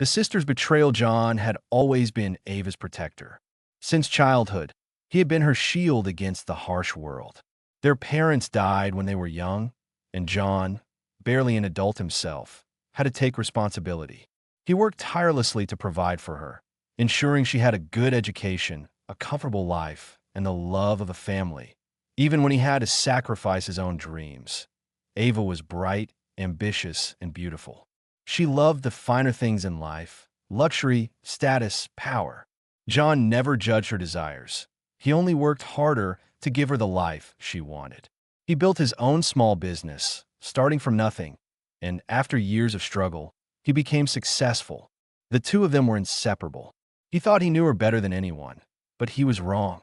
The sister's betrayal. John had always been Ava's protector. Since childhood, he had been her shield against the harsh world. Their parents died when they were young, and John, barely an adult himself, had to take responsibility. He worked tirelessly to provide for her, ensuring she had a good education, a comfortable life, and the love of a family. Even when he had to sacrifice his own dreams, Ava was bright, ambitious, and beautiful. She loved the finer things in life: luxury, status, power. John never judged her desires. He only worked harder to give her the life she wanted. He built his own small business, starting from nothing, and after years of struggle, he became successful. The two of them were inseparable. He thought he knew her better than anyone, but he was wrong.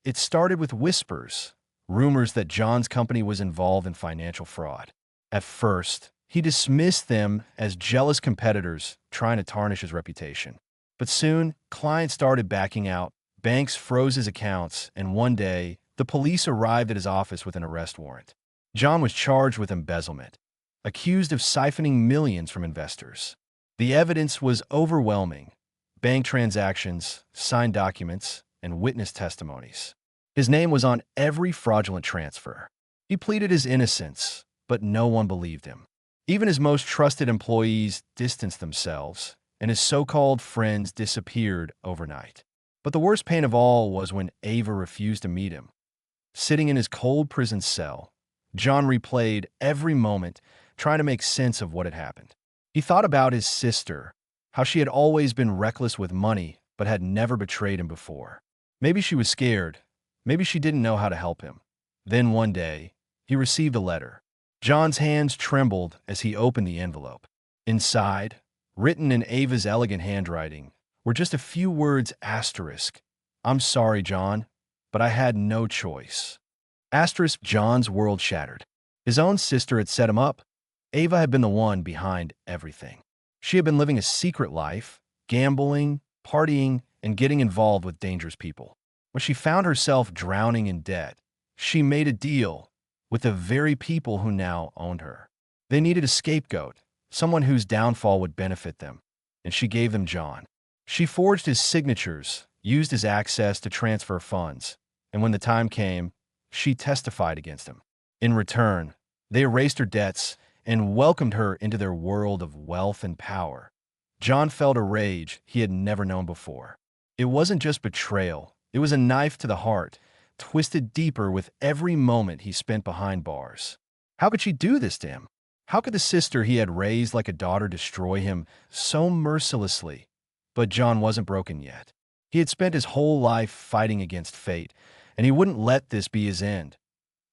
It started with whispers, rumors that John's company was involved in financial fraud. At first, he dismissed them as jealous competitors trying to tarnish his reputation. But soon, clients started backing out, banks froze his accounts, and one day, the police arrived at his office with an arrest warrant. John was charged with embezzlement, accused of siphoning millions from investors. The evidence was overwhelming: bank transactions, signed documents, and witness testimonies. His name was on every fraudulent transfer. He pleaded his innocence, but no one believed him. Even his most trusted employees distanced themselves, and his so-called friends disappeared overnight. But the worst pain of all was when Ava refused to meet him. Sitting in his cold prison cell, John replayed every moment, trying to make sense of what had happened. He thought about his sister, how she had always been reckless with money but had never betrayed him before. Maybe she was scared. Maybe she didn't know how to help him. Then one day, he received a letter. John's hands trembled as he opened the envelope. Inside, written in Ava's elegant handwriting, were just a few words: asterisk. "I'm sorry, John, but I had no choice." Asterisk. John's world shattered. His own sister had set him up. Ava had been the one behind everything. She had been living a secret life, gambling, partying, and getting involved with dangerous people. When she found herself drowning in debt, she made a deal with the very people who now owned her. They needed a scapegoat, someone whose downfall would benefit them, and she gave them John. She forged his signatures, used his access to transfer funds, and when the time came, she testified against him. In return, they erased her debts and welcomed her into their world of wealth and power. John felt a rage he had never known before. It wasn't just betrayal, it was a knife to the heart, twisted deeper with every moment he spent behind bars. How could she do this to him? How could the sister he had raised like a daughter destroy him so mercilessly? But John wasn't broken yet. He had spent his whole life fighting against fate, and he wouldn't let this be his end.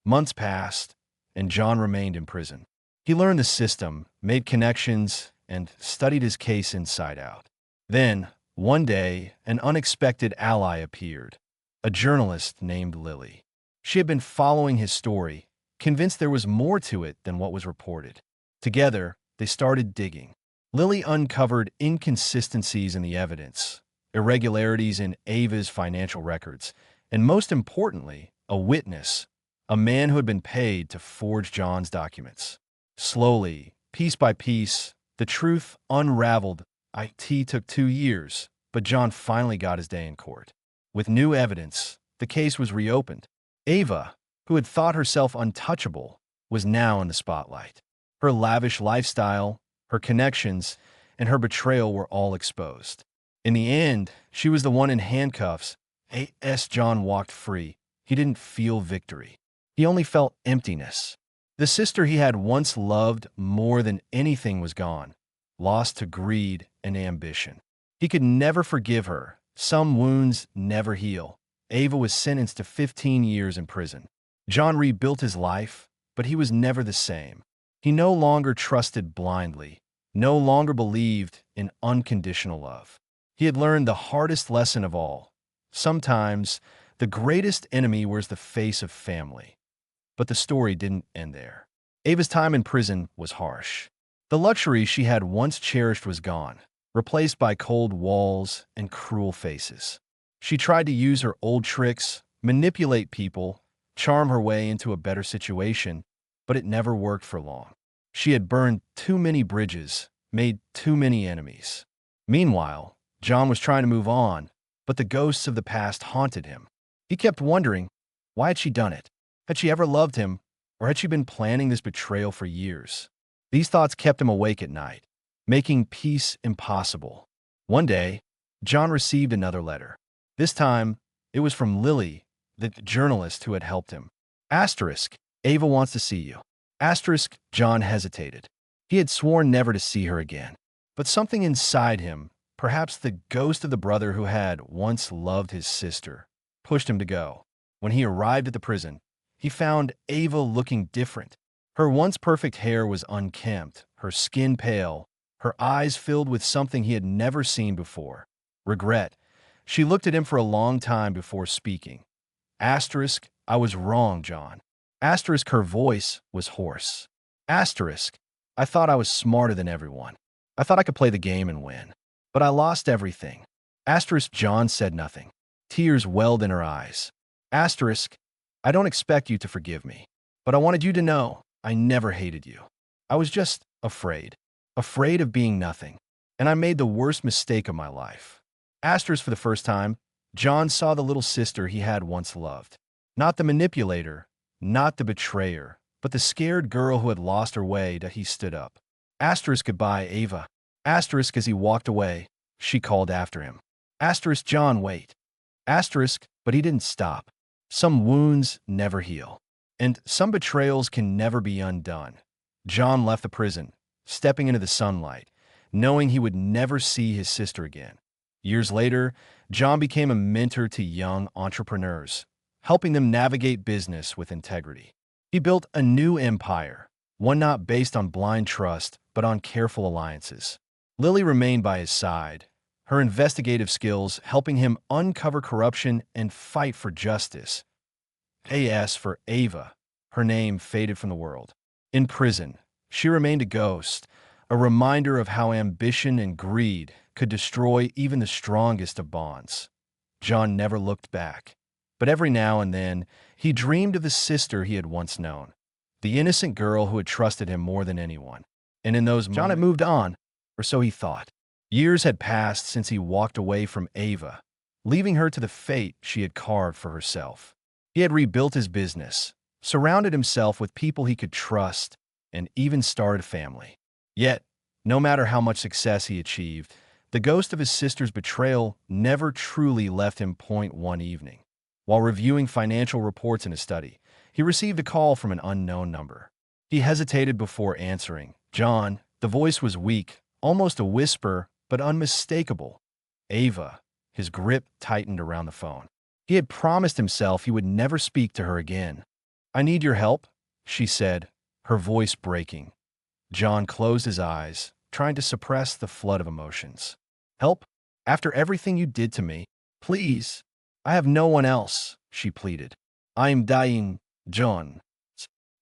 Months passed, and John remained in prison. He learned the system, made connections, and studied his case inside out. Then, one day, an unexpected ally appeared, a journalist named Lily. She had been following his story, convinced there was more to it than what was reported. Together, they started digging. Lily uncovered inconsistencies in the evidence, irregularities in Ava's financial records, and most importantly, a witness, a man who had been paid to forge John's documents. Slowly, piece by piece, the truth unraveled. It took 2 years, but John finally got his day in court. With new evidence, the case was reopened. Ava, who had thought herself untouchable, was now in the spotlight. Her lavish lifestyle, her connections, and her betrayal were all exposed. In the end, she was the one in handcuffs. As John walked free, he didn't feel victory. He only felt emptiness. The sister he had once loved more than anything was gone, lost to greed and ambition. He could never forgive her. Some wounds never heal. Ava was sentenced to 15 years in prison. John rebuilt his life, but he was never the same. He no longer trusted blindly, no longer believed in unconditional love. He had learned the hardest lesson of all. Sometimes, the greatest enemy wears the face of family. But the story didn't end there. Ava's time in prison was harsh. The luxury she had once cherished was gone, replaced by cold walls and cruel faces. She tried to use her old tricks, manipulate people, charm her way into a better situation, but it never worked for long. She had burned too many bridges, made too many enemies. Meanwhile, John was trying to move on, but the ghosts of the past haunted him. He kept wondering, why had she done it? Had she ever loved him, or had she been planning this betrayal for years? These thoughts kept him awake at night, making peace impossible. One day, John received another letter. This time, it was from Lily, the journalist who had helped him. Asterisk, Ava wants to see you. Asterisk, John hesitated. He had sworn never to see her again. But something inside him, perhaps the ghost of the brother who had once loved his sister, pushed him to go. When he arrived at the prison, he found Ava looking different. Her once perfect hair was unkempt, her skin pale, her eyes filled with something he had never seen before. Regret. She looked at him for a long time before speaking. Asterisk, I was wrong, John. Asterisk, her voice was hoarse. Asterisk, I thought I was smarter than everyone. I thought I could play the game and win. But I lost everything. Asterisk, John said nothing. Tears welled in her eyes. Asterisk, I don't expect you to forgive me, but I wanted you to know I never hated you. I was just afraid. Afraid of being nothing. And I made the worst mistake of my life. Asterisk, for the first time, John saw the little sister he had once loved. Not the manipulator, not the betrayer, but the scared girl who had lost her way. He stood up. Asterisk, goodbye, Ava. Asterisk, as he walked away, she called after him. Asterisk, John, wait. Asterisk, but he didn't stop. Some wounds never heal, and some betrayals can never be undone. John left the prison, stepping into the sunlight, knowing he would never see his sister again. Years later, John became a mentor to young entrepreneurs, helping them navigate business with integrity. He built a new empire, one not based on blind trust, but on careful alliances. Lily remained by his side, her investigative skills helping him uncover corruption and fight for justice. As for Ava, her name faded from the world. In prison, she remained a ghost, a reminder of how ambition and greed could destroy even the strongest of bonds. John never looked back, but every now and then he dreamed of the sister he had once known, the innocent girl who had trusted him more than anyone. And in those moments, John had moved on, or so he thought. Years had passed since he walked away from Ava, leaving her to the fate she had carved for herself. He had rebuilt his business, surrounded himself with people he could trust, and even started a family. Yet, no matter how much success he achieved, the ghost of his sister's betrayal never truly left him. One evening, while reviewing financial reports in his study, he received a call from an unknown number. He hesitated before answering. John, the voice was weak, almost a whisper, but unmistakable. Ava, his grip tightened around the phone. He had promised himself he would never speak to her again. I need your help, she said, her voice breaking. John closed his eyes, trying to suppress the flood of emotions. Help? After everything you did to me? Please. I have no one else, she pleaded. I am dying, John.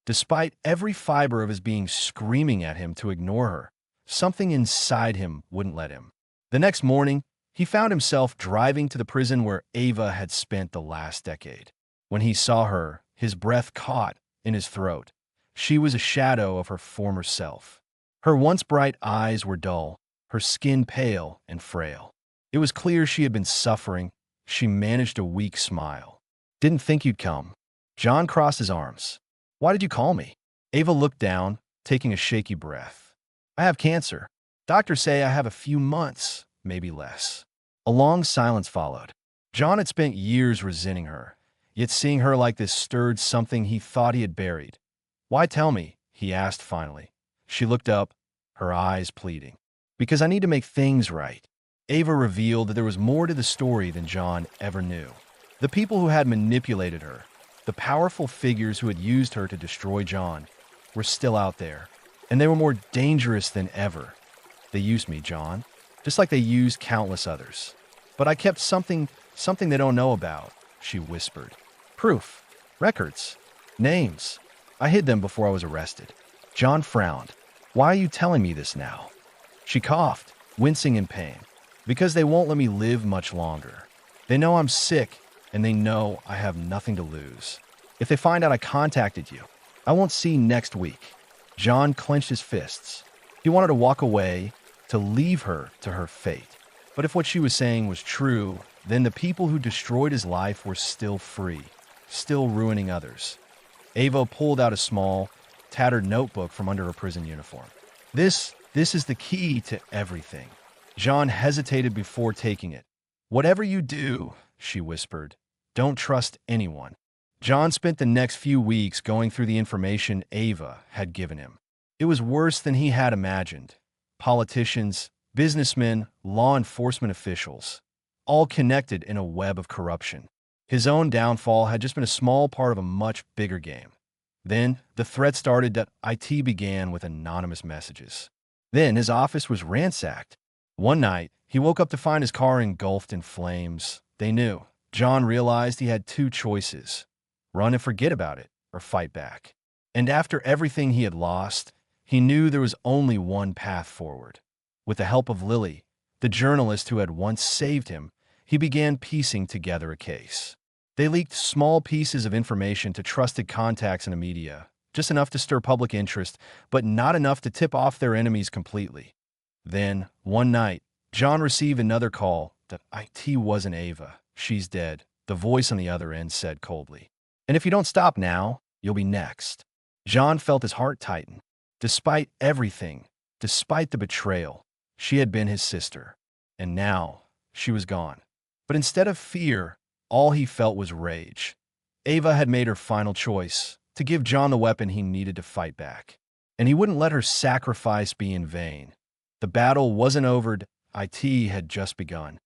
Despite every fiber of his being screaming at him to ignore her, something inside him wouldn't let him. The next morning, he found himself driving to the prison where Ava had spent the last decade. When he saw her, his breath caught in his throat. She was a shadow of her former self. Her once bright eyes were dull, her skin pale and frail. It was clear she had been suffering. She managed a weak smile. Didn't think you'd come. John crossed his arms. Why did you call me? Ava looked down, taking a shaky breath. I have cancer. Doctors say I have a few months, maybe less. A long silence followed. John had spent years resenting her, yet seeing her like this stirred something he thought he had buried. Why tell me? He asked finally. She looked up, her eyes pleading. Because I need to make things right. Ava revealed that there was more to the story than John ever knew. The people who had manipulated her, the powerful figures who had used her to destroy John, were still out there, and they were more dangerous than ever. They used me, John, just like they used countless others. But I kept something they don't know about, she whispered. Proof, records, names. I hid them before I was arrested. John frowned. Why are you telling me this now? She coughed, wincing in pain. Because they won't let me live much longer. They know I'm sick, and they know I have nothing to lose. If they find out I contacted you, I won't see next week. John clenched his fists. He wanted to walk away, to leave her to her fate. But if what she was saying was true, then the people who destroyed his life were still free, still ruining others. Ava pulled out a small, tattered notebook from under her prison uniform. This is the key to everything. Jean hesitated before taking it. Whatever you do, she whispered, don't trust anyone. John spent the next few weeks going through the information Ava had given him. It was worse than he had imagined. Politicians, businessmen, law enforcement officials, all connected in a web of corruption. His own downfall had just been a small part of a much bigger game. Then, the threat started that IT began with anonymous messages. Then, his office was ransacked. One night, he woke up to find his car engulfed in flames. They knew. John realized he had two choices: run and forget about it, or fight back. And after everything he had lost, he knew there was only one path forward. With the help of Lily, the journalist who had once saved him, he began piecing together a case. They leaked small pieces of information to trusted contacts in the media, just enough to stir public interest, but not enough to tip off their enemies completely. Then, one night, John received another call that IT wasn't Ava. She's dead, the voice on the other end said coldly. And if you don't stop now, you'll be next. John felt his heart tighten. Despite everything, despite the betrayal, she had been his sister. And now, she was gone. But instead of fear, all he felt was rage. Ava had made her final choice, to give John the weapon he needed to fight back. And he wouldn't let her sacrifice be in vain. The battle wasn't over. IT had just begun.